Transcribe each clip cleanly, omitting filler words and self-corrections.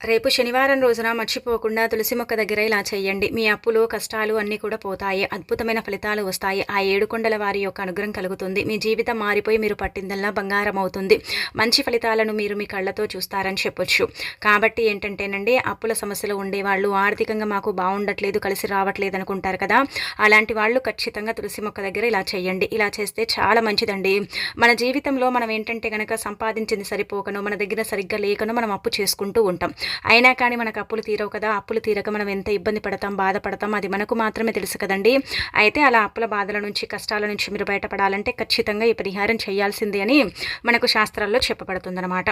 రేపు శనివారం రోజున మర్చిపోకుండా తులసి మొక్క దగ్గర ఇలా చేయండి. మీ అప్పులు, కష్టాలు అన్నీ కూడా పోతాయి. అద్భుతమైన ఫలితాలు వస్తాయి. ఆ ఏడుకొండల వారి యొక్క అనుగ్రహం కలుగుతుంది. మీ జీవితం మారిపోయి మీరు పట్టిందల్లా బంగారం అవుతుంది. మంచి ఫలితాలను మీరు మీ కళ్ళతో చూస్తారని చెప్పొచ్చు. కాబట్టి ఏంటంటేనండి, అప్పుల సమస్యలు ఉండేవాళ్ళు, ఆర్థికంగా మాకు బాగుండట్లేదు, కలిసి రావట్లేదు అనుకుంటారు కదా, అలాంటి వాళ్ళు ఖచ్చితంగా తులసి మొక్క దగ్గర ఇలా చేయండి. ఇలా చేస్తే చాలా మంచిదండి. మన జీవితంలో మనం ఏంటంటే గనక సంపాదించింది సరిపోకను, మన దగ్గర సరిగ్గా లేకను మనం అప్పు చేసుకుంటూ ఉంటాం. అయినా కానీ మనకు అప్పులు తీరవు కదా. అప్పులు తీరక మనం ఎంత ఇబ్బంది పడతాం, బాధపడతాం, అది మనకు మాత్రమే తెలుసు కదండి. అయితే అలా అప్పుల బాధల నుంచి, కష్టాల నుంచి మీరు బయటపడాలంటే ఖచ్చితంగా ఈ పరిహారం చేయాల్సిందే అని మనకు శాస్త్రాల్లో చెప్పబడుతుందన్నమాట.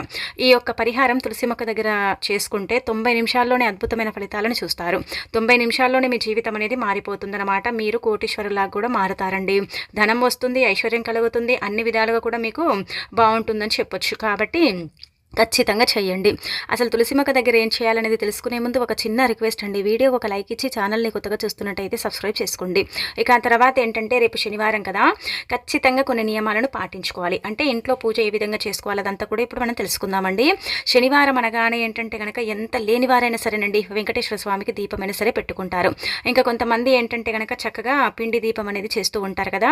ఈ యొక్క పరిహారం తులసి మొక్క దగ్గర చేసుకుంటే 90 నిమిషాల్లోనే అద్భుతమైన ఫలితాలను చూస్తారు. 90 నిమిషాల్లోనే మీ జీవితం అనేది మారిపోతుందన్నమాట. మీరు కోటీశ్వరులాగా కూడా మారుతారండి. ధనం వస్తుంది, ఐశ్వర్యం కలుగుతుంది, అన్ని విధాలుగా కూడా మీకు బాగుంటుందని చెప్పొచ్చు. కాబట్టి ఖచ్చితంగా చేయండి. అసలు తులసి మొక్క దగ్గర ఏం చేయాలనేది తెలుసుకునే ముందు ఒక చిన్న రిక్వెస్ట్ అండి. వీడియో ఒక లైక్ ఇచ్చి ఛానల్ని కొత్తగా చూస్తున్నట్టయితే సబ్స్క్రైబ్ చేసుకోండి. ఇక ఆ తర్వాత ఏంటంటే, రేపు శనివారం కదా, ఖచ్చితంగా కొన్ని నియమాలను పాటించుకోవాలి. అంటే ఇంట్లో పూజ ఏ విధంగా చేసుకోవాలి అదంతా కూడా ఇప్పుడు మనం తెలుసుకుందామండి. శనివారం అనగానే ఏంటంటే కనుక ఎంత లేనివారైనా సరేనండి, వెంకటేశ్వర స్వామికి దీపమైనా సరే పెట్టుకుంటారు. ఇంకా కొంతమంది ఏంటంటే కనుక చక్కగా పిండి దీపం అనేది చేస్తూ ఉంటారు కదా.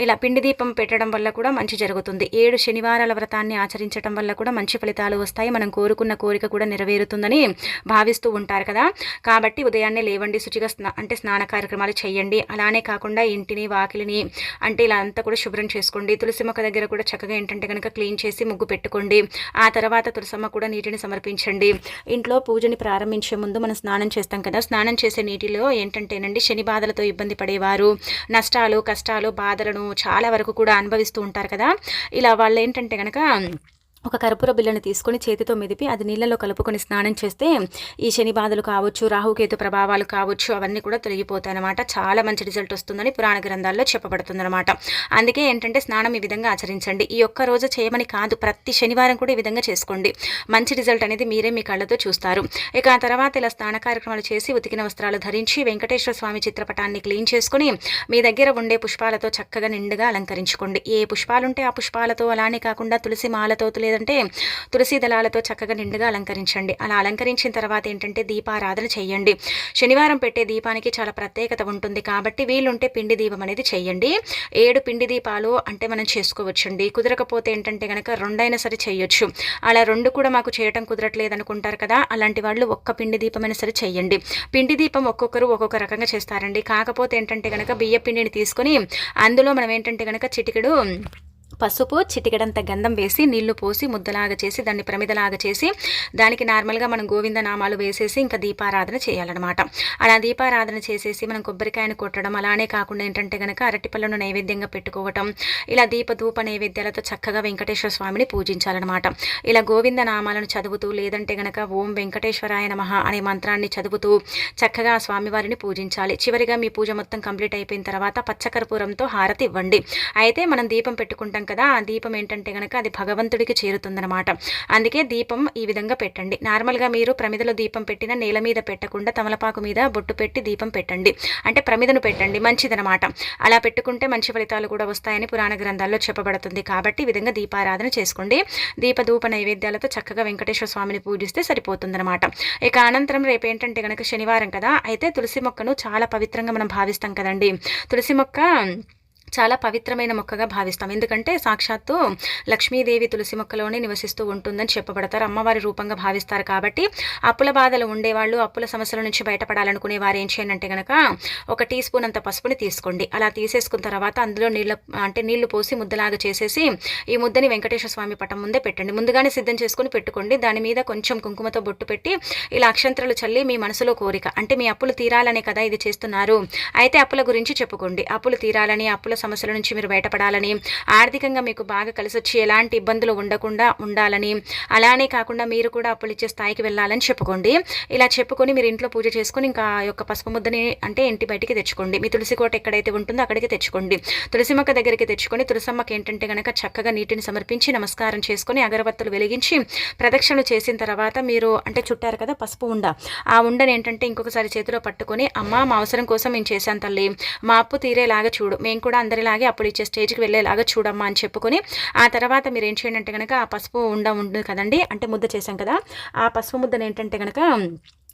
ఇలా పిండి దీపం పెట్టడం వల్ల కూడా మంచి జరుగుతుంది. 7 శనివారాల వ్రతాన్ని ఆచరించడం వల్ల కూడా మంచి ఫలితాలు వస్తాయి. మనం కోరుకున్న కోరిక కూడా నెరవేరుతుందని భావిస్తూ ఉంటారు కదా. కాబట్టి ఉదయాన్నే లేవండి, శుచిగా స్నాన కార్యక్రమాలు చేయండి. అలానే కాకుండా ఇంటిని, వాకిలిని అంటే ఇలా అంతా కూడా శుభ్రం చేసుకోండి. తులసి మొక్క దగ్గర కూడా చక్కగా ఏంటంటే కనుక క్లీన్ చేసి ముగ్గు పెట్టుకోండి. ఆ తర్వాత తులసమ్మ కూడా నీటిని సమర్పించండి. ఇంట్లో పూజని ప్రారంభించే ముందు మనం స్నానం చేస్తాం కదా, స్నానం చేసే నీటిలో ఏంటంటేనండి, శని బాధలతో ఇబ్బంది పడేవారు, నష్టాలు, కష్టాలు, బాధలను చాలా వరకు కూడా అనుభవిస్తూ ఉంటారు కదా. ఇలా వాళ్ళు ఏంటంటే కనుక ఒక కర్పూర బిళ్ళను తీసుకొని చేతితో మెదిపి అది నీళ్ళలో కలుపుకొని స్నానం చేస్తే ఈ శని బాధలు కావచ్చు, రాహుకేతు ప్రభావాలు కావచ్చు, అవన్నీ కూడా తొలగిపోతాయి అన్నమాట. చాలా మంచి రిజల్ట్ వస్తుందని పురాణ గ్రంథాల్లో చెప్పబడుతుందన్నమాట. అందుకే ఏంటంటే స్నానం ఈ విధంగా ఆచరించండి. ఈ ఒక్క రోజు చేయమని కాదు, ప్రతి శనివారం కూడా ఈ విధంగా చేసుకోండి. మంచి రిజల్ట్ అనేది మీరే మీ కళ్ళతో చూస్తారు. ఇక ఆ తర్వాత ఇలా స్నాన కార్యక్రమాలు చేసి ఉతికిన వస్త్రాలు ధరించి వెంకటేశ్వర స్వామి చిత్రపటాన్ని క్లీన్ చేసుకుని మీ దగ్గర ఉండే పుష్పాలతో చక్కగా నిండుగా అలంకరించుకోండి. ఏ పుష్పాలుంటే ఆ పుష్పాలతో, అలానే కాకుండా తులసి మాలతో లేదంటే తులసి దళాలతో చక్కగా నిండుగా అలంకరించండి. అలా అలంకరించిన తర్వాత ఏంటంటే దీపారాధన చేయండి. శనివారం పెట్టే దీపానికి చాలా ప్రత్యేకత ఉంటుంది. కాబట్టి వీలుంటే పిండి దీపం అనేది చేయండి. 7 పిండి దీపాలు అంటే మనం చేసుకోవచ్చండి. కుదరకపోతే ఏంటంటే కనుక 2 అయినా సరే చేయొచ్చు. అలా 2 కూడా మాకు చేయటం కుదరట్లేదు అనుకుంటారు కదా, అలాంటి వాళ్ళు ఒక్క పిండి దీపమైనా సరే చేయండి. పిండి దీపం ఒక్కొక్కరు ఒక్కొక్క రకంగా చేస్తారండి. కాకపోతే ఏంటంటే కనుక బియ్య పిండిని తీసుకొని అందులో మనం ఏంటంటే కనుక చిటికెడు పసుపు, చిటికెడంత గంధం వేసి నీళ్లు పోసి ముద్దలాగా చేసి దాన్ని ప్రమిదలాగా చేసి దానికి నార్మల్గా మనం గోవింద నామాలు వేసేసి ఇంకా దీపారాధన చేయాలన్నమాట. అలా దీపారాధన చేసేసి మనం కొబ్బరికాయను కొట్టడం, అలానే కాకుండా ఏంటంటే కనుక అరటిపళ్ళను నైవేద్యంగా పెట్టుకోవటం, ఇలా ధూప నైవేద్యాలతో చక్కగా వెంకటేశ్వర స్వామిని పూజించాలన్నమాట. ఇలా గోవింద నామాలను చదువుతూ లేదంటే కనుక ఓం వెంకటేశ్వరాయ నమః అనే మంత్రాన్ని చదువుతూ చక్కగా స్వామివారిని పూజించాలి. చివరిగా మీ పూజ మొత్తం కంప్లీట్ అయిపోయిన తర్వాత పచ్చకర్పూరంతో హారతి ఇవ్వండి. అయితే మనం దీపం పెట్టుకుంటాం కదా, ఆ దీపం ఏంటంటే కనుక అది భగవంతుడికి చేరుతుందన్నమాట. అందుకే దీపం ఈ విధంగా పెట్టండి. నార్మల్గా మీరు ప్రమిదలో దీపం పెట్టిన నేల మీద పెట్టకుండా తమలపాకు మీద బొట్టు పెట్టి దీపం పెట్టండి. అంటే ప్రమిదను పెట్టండి, మంచిదనమాట. అలా పెట్టుకుంటే మంచి ఫలితాలు కూడా వస్తాయని పురాణ గ్రంథాల్లో చెప్పబడుతుంది. కాబట్టి ఈ విధంగా దీపారాధన చేసుకోండి. ధూప నైవేద్యాలతో చక్కగా వెంకటేశ్వర స్వామిని పూజిస్తే సరిపోతుందన్నమాట. ఇక అనంతరం రేపు ఏంటంటే కనుక శనివారం కదా, అయితే తులసి మొక్కను చాలా పవిత్రంగా మనం భావిస్తాం కదండి. తులసి మొక్క చాలా పవిత్రమైన మొక్కగా భావిస్తాం. ఎందుకంటే సాక్షాత్తు లక్ష్మీదేవి తులసి మొక్కలోనే నివసిస్తూ ఉంటుందని చెప్పబడతారు. అమ్మవారి రూపంగా భావిస్తారు. కాబట్టి అప్పుల బాధలు ఉండేవాళ్ళు, అప్పుల సమస్యల నుంచి బయటపడాలనుకునే వారు ఏం చేయండి కనుక 1 టీ స్పూన్ అంత పసుపుని తీసుకోండి. అలా తీసేసుకున్న తర్వాత అందులో నీళ్లు పోసి ముద్దలాగా చేసేసి ఈ ముద్దని వెంకటేశ్వర స్వామి పటం ముందే పెట్టండి. ముందుగానే సిద్ధం చేసుకుని పెట్టుకోండి. దాని మీద కొంచెం కుంకుమతో బొట్టు పెట్టి ఇలా అక్షంతరాలు చల్లి మీ మనసులో కోరిక, అంటే మీ అప్పులు తీరాలనే కదా ఇది చేస్తున్నారు, అయితే అప్పుల గురించి చెప్పుకోండి. అప్పులు తీరాలని, అప్పుల సమస్యల నుంచి మీరు బయటపడాలని, ఆర్థికంగా మీకు బాగా కలిసి వచ్చి ఎలాంటి ఇబ్బందులు ఉండకుండా ఉండాలని, అలానే కాకుండా మీరు కూడా అప్పులు ఇచ్చే స్థాయికి వెళ్ళాలని చెప్పుకోండి. ఇలా చెప్పుకొని మీరు ఇంట్లో పూజ చేసుకొని ఇంకా ఆ యొక్క పసుపు ముద్దని అంటే ఇంటి బయటికి తెచ్చుకోండి. మీ తులసి కోట ఎక్కడైతే ఉంటుందో అక్కడికి తెచ్చుకోండి. తులసి మొక్క దగ్గరికి తెచ్చుకొని తులసమ్మకి ఏంటంటే కనుక చక్కగా నీటిని సమర్పించి నమస్కారం చేసుకొని అగరబత్తులు వెలిగించి ప్రదక్షిణలు చేసిన తర్వాత మీరు అంటే చుట్టారు కదా పసుపు ఉండ, ఆ ఉండని ఏంటంటే ఇంకొకసారి చేతిలో పట్టుకొని, అమ్మ మా అవసరం కోసం మేము చేశాను తల్లి, మా అప్పు తీరేలాగా చూడు, మేము కూడా అందరి అందరిలాగే అప్పులు ఇచ్చే స్టేజ్కి వెళ్ళేలాగా చూడమ్మా అని చెప్పుకొని ఆ తర్వాత మీరు ఏం చేయండి అంటే కనుక ఆ పసుపు ఉంటుంది కదండి, అంటే ముద్ద చేసాం కదా, ఆ పసుపు ముద్దను ఏంటంటే కనుక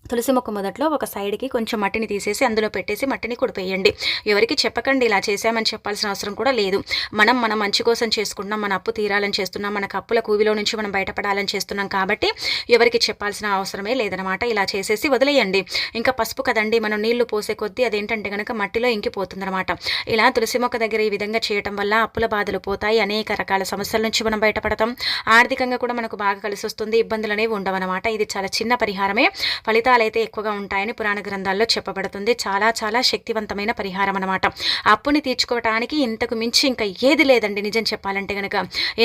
తులసి మొక్క మొదట్లో ఒక సైడ్కి కొంచెం మట్టిని తీసేసి అందులో పెట్టేసి మట్టిని కుడిపేయండి. ఎవరికి చెప్పకండి, ఇలా చేసామని చెప్పాల్సిన అవసరం కూడా లేదు. మన మంచి కోసం చేసుకుంటున్నాం, మన అప్పు తీరాలని చేస్తున్నాం, మనకు అప్పుల కూవిలో నుంచి మనం బయటపడాలని చేస్తున్నాం కాబట్టి ఎవరికి చెప్పాల్సిన అవసరమే లేదనమాట. ఇలా చేసేసి వదిలేయండి. ఇంకా పసుపు కదండి, మనం నీళ్లు పోసే కొద్దీ అదేంటంటే కనుక మట్టిలో ఇంకిపోతుందన్నమాట. ఇలా తులసి మొక్క దగ్గర ఈ విధంగా చేయటం వల్ల అప్పుల బాధలు పోతాయి, అనేక రకాల సమస్యల నుంచి మనం బయటపడతాం, ఆర్థికంగా కూడా మనకు బాగా కలిసి వస్తుంది, ఇబ్బందులు అనేవి ఉండవన్నమాట. ఇది చాలా చిన్న పరిహారమే, ఫలితాలు అయితే ఎక్కువగా ఉంటాయని పురాణ గ్రంథాల్లో చెప్పబడుతుంది. చాలా చాలా శక్తివంతమైన పరిహారం అనమాట. అప్పుని తీర్చుకోవటానికి ఇంతకు మించి ఇంకా ఏది లేదండి నిజం చెప్పాలంటే గనక.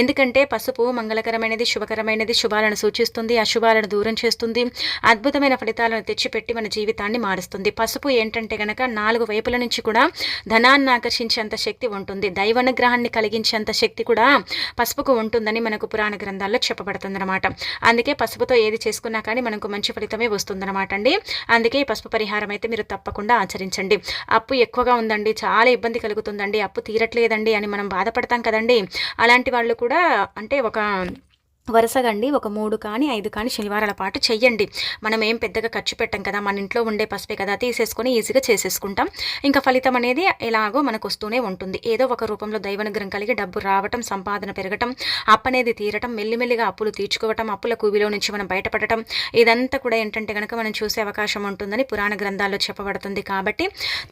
ఎందుకంటే పసుపు మంగళకరమైనది, శుభకరమైనది, శుభాలను సూచిస్తుంది, అశుభాలను దూరం చేస్తుంది, అద్భుతమైన ఫలితాలను తెచ్చిపెట్టి మన జీవితాన్ని మారుస్తుంది. పసుపు ఏంటంటే గనక 4 వైపుల నుంచి కూడా ధనాన్ని ఆకర్షించేంత శక్తి ఉంటుంది, దైవానుగ్రహాన్ని కలిగించేంత శక్తి కూడా పసుపుకు ఉంటుందని మనకు పురాణ గ్రంథాల్లో చెప్పబడుతుంది అనమాట. అందుకే పసుపుతో ఏది చేసుకున్నా కానీ మనకు మంచి ఫలితమే వస్తుందన్నమాట అండి. అందుకే ఈ పసుపు పరిహారం అయితే మీరు తప్పకుండా ఆచరించండి. అప్పు ఎక్కువగా ఉందండి, చాలా ఇబ్బంది కలుగుతుందండి, అప్పు తీరట్లేదండి అని మనం బాధపడతాం కదండి. అలాంటి వాళ్ళు కూడా అంటే ఒక వరుసగా అండి ఒక 3 కానీ 5 కానీ శనివారాల పాటు చెయ్యండి. మనం ఏం పెద్దగా ఖర్చు పెట్టాం కదా, మన ఇంట్లో ఉండే పసుపే కదా, తీసేసుకొని ఈజీగా చేసేసుకుంటాం. ఇంకా ఫలితం అనేది ఎలాగో మనకు వస్తూనే ఉంటుంది. ఏదో ఒక రూపంలో దైవానుగ్రహం కలిగి డబ్బు రావటం, సంపాదన పెరగటం, అప్పనేది తీరటం, మెల్లిమెల్లిగా అప్పులు తీర్చుకోవటం, అప్పుల కూవిలో నుంచి మనం బయటపడటం, ఇదంతా కూడా ఏంటంటే కనుక మనం చూసే అవకాశం ఉంటుందని పురాణ గ్రంథాల్లో చెప్పబడుతుంది. కాబట్టి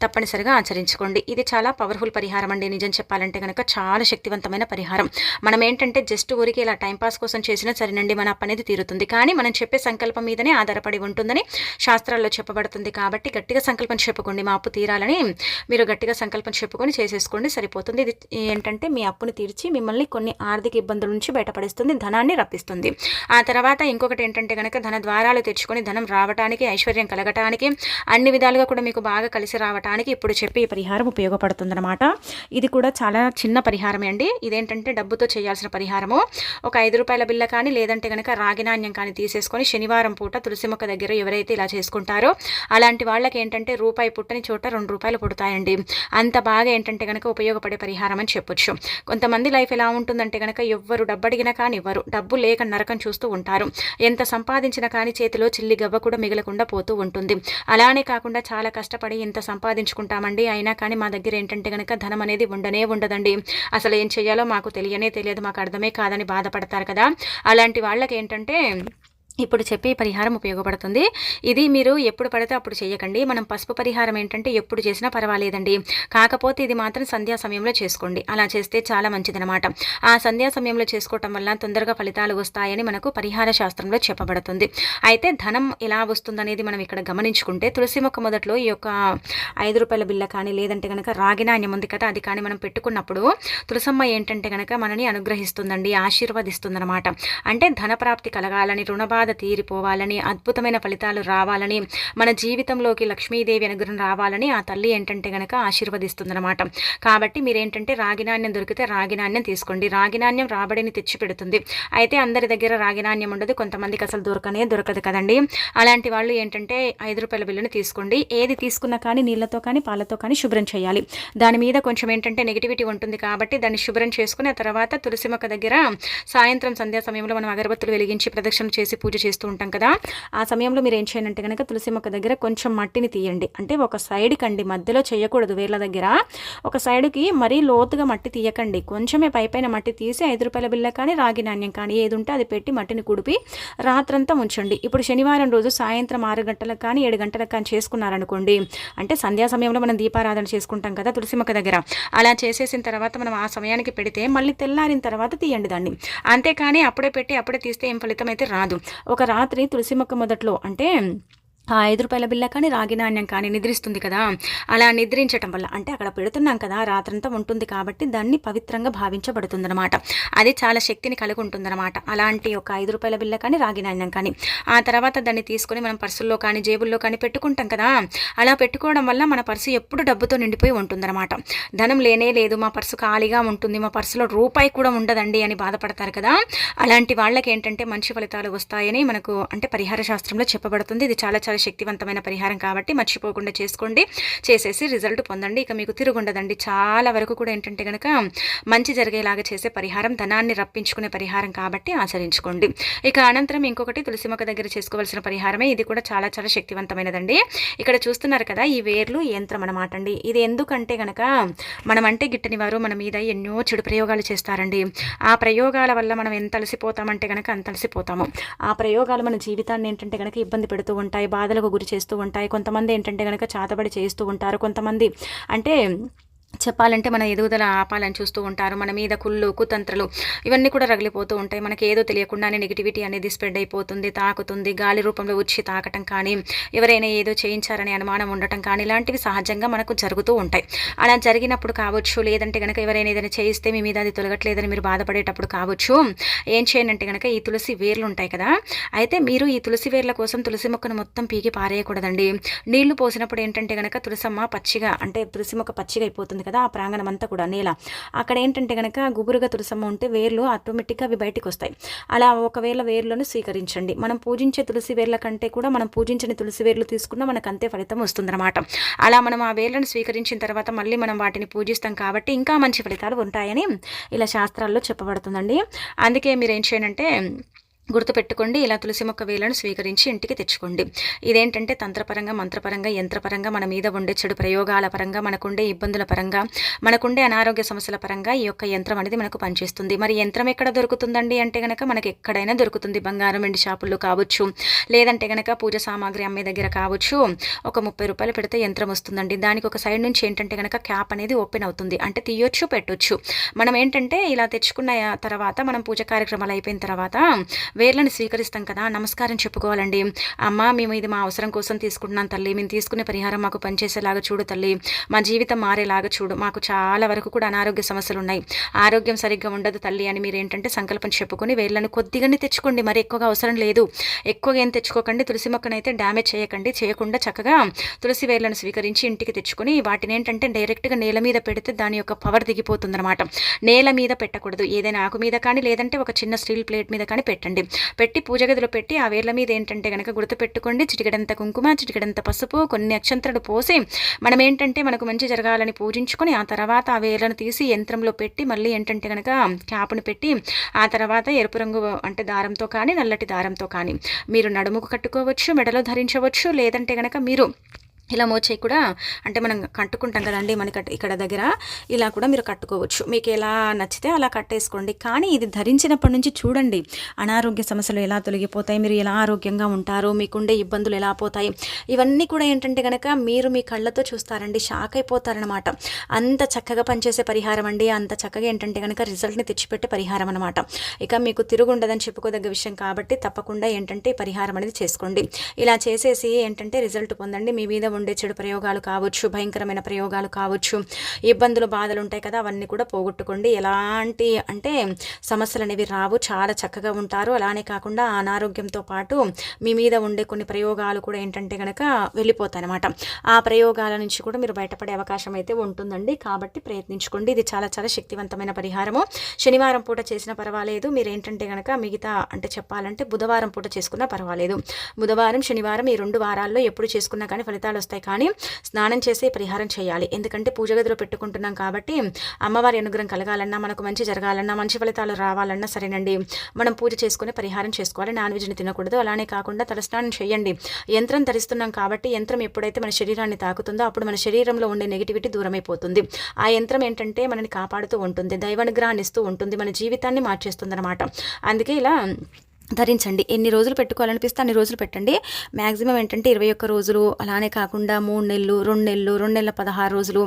తప్పనిసరిగా ఆచరించుకోండి. ఇది చాలా పవర్ఫుల్ పరిహారం అండి. నిజం చెప్పాలంటే కనుక చాలా శక్తివంతమైన పరిహారం. మనం ఏంటంటే జస్ట్ ఊరికి ఇలా టైంపాస్ కోసం చేసినా సరేనండి, మన అప్పు అనేది తీరుతుంది. కానీ మనం చెప్పే సంకల్పం మీదనే ఆధారపడి ఉంటుందని శాస్త్రాల్లో చెప్పబడుతుంది. కాబట్టి గట్టిగా సంకల్పం చెప్పుకోండి, మా అప్పు తీరాలని మీరు గట్టిగా సంకల్పం చెప్పుకొని చేసేసుకోండి, సరిపోతుంది. ఇది ఏంటంటే మీ అప్పుని తీర్చి మిమ్మల్ని కొన్ని ఆర్థిక ఇబ్బందుల నుంచి బయటపడిస్తుంది, ధనాన్ని రప్పిస్తుంది. ఆ తర్వాత ఇంకొకటి ఏంటంటే కనుక ధన ద్వారాలు తెచ్చుకొని ధనం రావడానికి, ఐశ్వర్యం కలగటానికి, అన్ని విధాలుగా కూడా మీకు బాగా కలిసి రావడానికి ఇప్పుడు చెప్పి ఈ పరిహారం ఉపయోగపడుతుంది అనమాట. ఇది కూడా చాలా చిన్న పరిహారమే అండి. ఇదేంటంటే డబ్బుతో చేయాల్సిన పరిహారము. ఒక 5 రూపాయల బిళ్ళ కానీ లేదంటే కనుక రాగి నాణ్యం కానీ తీసేసుకొని శనివారం పూట తులసి మొక్క దగ్గర ఎవరైతే ఇలా చేసుకుంటారో అలాంటి వాళ్ళకి ఏంటంటే రూపాయి పుట్టని చోట 2 రూపాయలు పుడతాయండి. అంత బాగా ఏంటంటే కనుక ఉపయోగపడే పరిహారం అని చెప్పొచ్చు. కొంతమంది లైఫ్ ఎలా ఉంటుందంటే కనుక ఎవ్వరు డబ్బు అడిగినా కానీ ఇవ్వరు, డబ్బు లేక నరకం చూస్తూ ఉంటారు, ఎంత సంపాదించినా కానీ చేతిలో చిల్లి గవ్వ కూడా మిగలకుండా పోతూ ఉంటుంది. అలానే కాకుండా చాలా కష్టపడి ఇంత సంపాదించుకుంటామండి, అయినా కానీ మా దగ్గర ఏంటంటే కనుక ధనం అనేది ఉండదండి, అసలు ఏం చేయాలో మాకు తెలియదు, మాకు అర్థమే కాదని బాధపడతారు కదా. అలాంటి వాళ్ళకి ఏంటంటే ఇప్పుడు చెప్పే పరిహారం ఉపయోగపడుతుంది. ఇది మీరు ఎప్పుడు పడితే అప్పుడు చేయకండి. మనం పసుపు పరిహారం ఏంటంటే ఎప్పుడు చేసినా పర్వాలేదండి, కాకపోతే ఇది మాత్రం సంధ్యా సమయంలో చేసుకోండి. అలా చేస్తే చాలా మంచిదనమాట. ఆ సంధ్యా సమయంలో చేసుకోవటం వల్ల తొందరగా ఫలితాలు వస్తాయని మనకు పరిహార శాస్త్రంలో చెప్పబడుతుంది. అయితే ధనం ఎలా వస్తుందనేది మనం ఇక్కడ గమనించుకుంటే తులసి మొక్క మొదట్లో ఈ యొక్క 5 రూపాయల బిళ్ళ కానీ లేదంటే కనుక రాగి నాణ్యం ఉంది కదా, అది కానీ మనం పెట్టుకున్నప్పుడు తులసమ్మ ఏంటంటే కనుక మనని అనుగ్రహిస్తుందండి, ఆశీర్వదిస్తుందన్నమాట. అంటే ధన ప్రాప్తి కలగాలని, రుణబాధ తీరిపోవాలని, అద్భుతమైన ఫలితాలు రావాలని, మన జీవితంలోకి లక్ష్మీదేవి అనుగ్రహం రావాలని ఆ తల్లి ఏంటంటే గనక ఆశీర్వదిస్తుందన్నమాట. కాబట్టి మీరేంటంటే రాగి నాణ్యం దొరికితే రాగి నాణ్యం తీసుకోండి. రాగి నాణ్యం రాబడిని తెచ్చి పెడుతుంది. అయితే అందరి దగ్గర రాగి నాణ్యం ఉండదు, కొంతమందికి అసలు దొరకదు కదండి. అలాంటి వాళ్ళు ఏంటంటే 5 రూపాయల బిల్లుని తీసుకోండి. ఏది తీసుకున్నా కానీ నీళ్లతో కానీ పాలతో కానీ శుభ్రం చేయాలి. దాని మీద కొంచెం ఏంటంటే నెగిటివిటీ ఉంటుంది కాబట్టి దాన్ని శుభ్రం చేసుకుని ఆ తర్వాత తులసి మొక్క దగ్గర సాయంత్రం సంధ్యా సమయంలో మనం అగరబత్తులు వెలిగించి ప్రదక్షిణ చేసి పూజ చేస్తూ ఉంటాం కదా, ఆ సమయంలో మీరు ఏం చేయాలంటే కనుక తులసి మొక్క దగ్గర కొంచెం మట్టిని తీయండి. అంటే ఒక సైడ్కి అండి, మధ్యలో చేయకూడదు, వేర్ల దగ్గర ఒక సైడ్కి మరీ లోతుగా మట్టి తీయకండి, కొంచెమే పైపైన మట్టి తీసి 5 రూపాయల బిళ్ళ కానీ రాగి నాణ్యం కానీ ఏది ఉంటే అది పెట్టి మట్టిని కుడిపి రాత్రంతా ఉంచండి. ఇప్పుడు శనివారం రోజు సాయంత్రం 6 గంటలకు కానీ 7 గంటలకు కానీ చేసుకున్నారనుకోండి, అంటే సంధ్యా సమయంలో మనం దీపారాధన చేసుకుంటాం కదా తులసి మొక్క దగ్గర, అలా చేసేసిన తర్వాత మనం ఆ సమయానికి పెడితే మళ్ళీ తెల్లారిన తర్వాత తీయండి దాన్ని. అంతేకాని అప్పుడే పెట్టి అప్పుడే తీస్తే ఏం ఫలితం అయితే రాదు. ఒక రాత్రి తులసి మొక్క మొదట్లో అంటే ఆ 5 రూపాయల బిళ్ళ కానీ రాగి నాణ్యం కానీ నిద్రిస్తుంది కదా, అలా నిద్రించటం వల్ల అంటే అక్కడ పెడుతున్నాం కదా, రాత్రంతా ఉంటుంది కాబట్టి దాన్ని పవిత్రంగా భావించబడుతుందన్నమాట. అది చాలా శక్తిని కలిగి ఉంటుందన్నమాట. అలాంటి ఒక 5 రూపాయల బిళ్ళ కానీ రాగి నాణ్యం కానీ ఆ తర్వాత దాన్ని తీసుకొని మనం పర్సుల్లో కానీ జేబుల్లో కానీ పెట్టుకుంటాం కదా, అలా పెట్టుకోవడం వల్ల మన పర్సు ఎప్పుడు డబ్బుతో నిండిపోయి ఉంటుందన్నమాట. ధనం లేనే లేదు, మా పర్సు ఖాళీగా ఉంటుంది, మా పర్సులో రూపాయి కూడా ఉండదండి అని బాధపడతారు కదా, అలాంటి వాళ్ళకి ఏంటంటే మంచి ఫలితాలు వస్తాయని మనకు అంటే పరిహార శాస్త్రంలో చెప్పబడుతుంది. ఇది చాలా చాలా శక్తివంతమైన పరిహారం కాబట్టి మర్చిపోకుండా చేసుకోండి. చేసేసి రిజల్ట్ పొందండి. ఇక మీకు తిరుగుండదండి. చాలా వరకు కూడా ఏంటంటే గనక మంచి జరిగేలాగా చేసే పరిహారం, ధనాన్ని రప్పించుకునే పరిహారం కాబట్టి ఆచరించుకోండి. ఇక అనంతరం ఇంకొకటి తులసి మొక్క దగ్గర చేసుకోవాల్సిన పరిహారమే. ఇది కూడా చాలా చాలా శక్తివంతమైనదండి. ఇక్కడ చూస్తున్నారు కదా, ఈ వేర్లు యంత్రం అనమాట అండి. ఇది ఎందుకంటే గనక మనమంటే గిట్టని వారు మన మీద ఎన్నో చెడు ప్రయోగాలు చేస్తారండి. ఆ ప్రయోగాల వల్ల మనం ఎంత అలసిపోతామంటే గనక అంత అలసిపోతాము. ఆ ప్రయోగాలు మన జీవితాన్ని ఏంటంటే గనక ఇబ్బంది పెడుతూ ఉంటాయి, బాధలకు గురి చేస్తూ ఉంటాయి. కొంతమంది ఏంటంటే గనక చాతబడి చేస్తూ ఉంటారు. కొంతమంది అంటే చెప్పాలంటే మన ఎదుగుదల ఆపాలని చూస్తూ ఉంటారు. మన మీద కుళ్ళు, కుతంత్రలు ఇవన్నీ కూడా రగిలిపోతూ ఉంటాయి. మనకి ఏదో తెలియకుండానే నెగిటివిటీ అనేది స్ప్రెడ్ అయిపోతుంది, తాకుతుంది. గాలి రూపంలో వచ్చి తాకటం కానీ, ఎవరైనా ఏదో చేయించారనే అనుమానం ఉండటం కానీ, ఇలాంటివి సహజంగా మనకు జరుగుతూ ఉంటాయి. అలా జరిగినప్పుడు కావచ్చు, లేదంటే కనుక ఎవరైనా ఏదైనా చేయిస్తే మీ మీద అది తొలగట్లేదని మీరు బాధపడేటప్పుడు కావచ్చు, ఏం చేయండి కనుక ఈ తులసి వేర్లు ఉంటాయి కదా, అయితే మీరు ఈ తులసి వేర్ల కోసం తులసి మొక్కను మొత్తం పీకి పారేయకూడదండి. నీళ్లు పోసినప్పుడు ఏంటంటే కనుక తులసమ్మ పచ్చిగా, అంటే తులసి మొక్క పచ్చిగా అయిపోతుంది కదా, ఆ ప్రాంగణం అంతా కూడా నేల, అక్కడ ఏంటంటే కనుక గుబురుగా తులసమ్మ ఉంటే వేర్లు ఆటోమేటిక్గా అవి బయటికి వస్తాయి. అలా ఒకవేళ వేర్లను స్వీకరించండి. మనం పూజించే తులసి వేర్ల కంటే కూడా మనం పూజించని తులసి వేర్లు తీసుకున్నా మనకు అంతే ఫలితం వస్తుందన్నమాట. అలా మనం ఆ వేర్లను స్వీకరించిన తర్వాత మళ్ళీ మనం వాటిని పూజిస్తాం కాబట్టి ఇంకా మంచి ఫలితాలు ఉంటాయని ఇలా శాస్త్రాల్లో చెప్పబడుతుందండి. అందుకే మీరు ఏం చేయండి, గుర్తుపెట్టుకోండి, ఇలా తులసి మొక్క వేలను స్వీకరించి ఇంటికి తెచ్చుకోండి. ఇదేంటంటే తంత్రపరంగా, మంత్రపరంగా, యంత్రపరంగా మన మీద ఉండే చెడు ప్రయోగాల పరంగా, మనకుండే ఇబ్బందుల పరంగా, మనకుండే అనారోగ్య సమస్యల పరంగా ఈ యొక్క యంత్రం అనేది మనకు పనిచేస్తుంది. మరి యంత్రం ఎక్కడ దొరుకుతుందండి అంటే కనుక మనకి ఎక్కడైనా దొరుకుతుంది. బంగారం వెండి షాపుల్లో కావచ్చు, లేదంటే కనుక పూజ సామాగ్రి అమ్మే దగ్గర కావచ్చు. ఒక 30 రూపాయలు పెడితే యంత్రం వస్తుందండి. దానికి ఒక సైడ్ నుంచి ఏంటంటే కనుక క్యాప్ అనేది ఓపెన్ అవుతుంది, అంటే తీయొచ్చు, పెట్టొచ్చు. మనం ఏంటంటే ఇలా తెచ్చుకున్న తర్వాత మనం పూజ కార్యక్రమాలు అయిపోయిన తర్వాత వేర్లను స్వీకరిస్తాం కదా, నమస్కారం చెప్పుకోవాలండి. అమ్మ, మేము ఇది మా అవసరం కోసం తీసుకుంటున్నాం తల్లి, మేము తీసుకునే పరిహారం మాకు పనిచేసేలాగా చూడు తల్లి, మా జీవితం మారేలాగా చూడు, మాకు చాలా వరకు కూడా అనారోగ్య సమస్యలు ఉన్నాయి, ఆరోగ్యం సరిగ్గా ఉండదు తల్లి అని మీరు ఏంటంటే సంకల్పం చెప్పుకొని వేర్లను కొద్దిగానే తెచ్చుకోండి. మరి ఎక్కువగా అవసరం లేదు, ఎక్కువగా ఏం తెచ్చుకోకండి. తులసి మొక్కనైతే డ్యామేజ్ చేయకుండా చక్కగా తులసి వేర్లను స్వీకరించి ఇంటికి తెచ్చుకొని వాటిని ఏంటంటే డైరెక్ట్గా నేల మీద పెడితే దాని యొక్క పవర్ దిగిపోతుందన్నమాట. నేల మీద పెట్టకూడదు, ఏదైనా ఆకు మీద కానీ, లేదంటే ఒక చిన్న స్టీల్ ప్లేట్ మీద కానీ పెట్టండి. పెట్టి పూజ గదిలో పెట్టి ఆ వేర్ల మీద ఏంటంటే కనుక గుర్తుపెట్టుకోండి, చిటికెడంత కుంకుమ, చిటికెడంత పసుపు, కొన్ని అక్షంతలు పోసి మనం ఏంటంటే మనకు మంచి జరగాలని పూజించుకొని ఆ తర్వాత ఆ వేర్లను తీసి యంత్రంలో పెట్టి మళ్ళీ ఏంటంటే కనుక క్యాప్ను పెట్టి ఆ తర్వాత ఎరుపు రంగు అంటే దారంతో కానీ, నల్లటి దారంతో కానీ మీరు నడుముకు కట్టుకోవచ్చు, మెడలో ధరించవచ్చు, లేదంటే కనుక మీరు ఇలా మోచేయి కూడా అంటే మనం కట్టుకుంటాం కదండి, మనకి ఇక్కడ దగ్గర ఇలా కూడా మీరు కట్టుకోవచ్చు. మీకు ఎలా నచ్చితే అలా కట్టేసుకోండి. కానీ ఇది ధరించినప్పటి నుంచి చూడండి అనారోగ్య సమస్యలు ఎలా తొలగిపోతాయి, మీరు ఎలా ఆరోగ్యంగా ఉంటారు, మీకుండే ఇబ్బందులు ఎలా పోతాయి, ఇవన్నీ కూడా ఏంటంటే కనుక మీరు మీ కళ్ళతో చూస్తారండి, షాక్ అయిపోతారనమాట. అంత చక్కగా పనిచేసే పరిహారం అండి, అంత చక్కగా ఏంటంటే కనుక రిజల్ట్ని తెచ్చిపెట్టే పరిహారం అనమాట. ఇక మీకు తిరుగుండదని చెప్పుకోదగ్గ విషయం కాబట్టి తప్పకుండా ఏంటంటే పరిహారం అనేది చేసుకోండి. ఇలా చేసేసి ఏంటంటే రిజల్ట్ పొందండి. మీ మీద ఉండే చెడు ప్రయోగాలు కావచ్చు, భయంకరమైన ప్రయోగాలు కావచ్చు, ఇబ్బందులు, బాధలు ఉంటాయి కదా, అవన్నీ కూడా పోగొట్టుకోండి. ఎలాంటి అంటే సమస్యలు అనేవి రావు, చాలా చక్కగా ఉంటారు. అలానే కాకుండా అనారోగ్యంతో పాటు మీ మీద ఉండే కొన్ని ప్రయోగాలు కూడా ఏంటంటే కనుక వెళ్ళిపోతాయి అనమాట. ఆ ప్రయోగాల నుంచి కూడా మీరు బయటపడే అవకాశం అయితే ఉంటుందండి. కాబట్టి ప్రయత్నించుకోండి. ఇది చాలా చాలా శక్తివంతమైన పరిహారము. శనివారం పూట చేసినా పర్వాలేదు, మీరు ఏంటంటే కనుక మిగతా అంటే చెప్పాలంటే బుధవారం పూట చేసుకున్నా పర్వాలేదు. బుధవారం, శనివారం ఈ 2 వారాల్లో ఎప్పుడు చేసుకున్నా కానీ ఫలితాలు వస్తాయి. కానీ స్నానం చేసి పరిహారం చేయాలి. ఎందుకంటే పూజ గదిలో పెట్టుకుంటున్నాం కాబట్టి అమ్మవారి అనుగ్రహం కలగాలన్నా, మనకు మంచి జరగాలన్నా, మంచి ఫలితాలు రావాలన్నా సరేనండి, మనం పూజ చేసుకుని పరిహారం చేసుకోవాలి. నాన్ వెజ్ని తినకూడదు. అలానే కాకుండా తలస్నానం చేయండి. యంత్రం ధరిస్తున్నాం కాబట్టి యంత్రం ఎప్పుడైతే మన శరీరాన్ని తాకుతుందో అప్పుడు మన శరీరంలో ఉండే నెగిటివిటీ దూరమైపోతుంది. ఆ యంత్రం ఏంటంటే మనని కాపాడుతూ ఉంటుంది, దైవానుగ్రహాన్ని ఇస్తూ ఉంటుంది, మన జీవితాన్ని మార్చేస్తుంది అనమాట. అందుకే ఇలా ధరించండి. ఎన్ని రోజులు పెట్టుకోవాలనిపిస్తే అన్ని రోజులు పెట్టండి. మ్యాక్సిమం ఏంటంటే 21 రోజులు, అలానే కాకుండా 3 నెలలు, 2 నెలలు, 2 నెలల 16 రోజులు,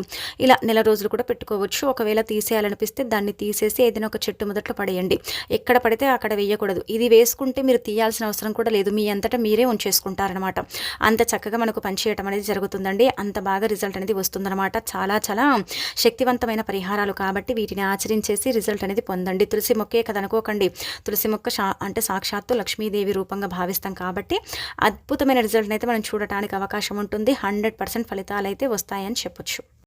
ఇలా నెల రోజులు కూడా పెట్టుకోవచ్చు. ఒకవేళ తీసేయాలనిపిస్తే దాన్ని తీసేసి ఏదైనా ఒక చెట్టు మొదట్లో పడేయండి. ఎక్కడ పడితే అక్కడ వేయకూడదు. ఇది వేసుకుంటే మీరు తీయాల్సిన అవసరం కూడా లేదు, మీ అంతటా మీరే ఉంచేసుకుంటారనమాట. అంత చక్కగా మనకు పనిచేయటం అనేది జరుగుతుందండి. అంత బాగా రిజల్ట్ అనేది వస్తుందన్నమాట. చాలా చాలా శక్తివంతమైన పరిహారాలు కాబట్టి వీటిని ఆచరించేసి రిజల్ట్ అనేది పొందండి. తులసి మొక్కే కదనుకోకండి, తులసి మొక్క అంటే సాక్షాత్తు లక్ష్మీదేవి రూపంగా భావిస్తాం కాబట్టి అద్భుతమైన రిజల్ట్ని అయితే మనం చూడటానికి అవకాశం ఉంటుంది. 100% ఫలితాలు అయితే వస్తాయని చెప్పొచ్చు.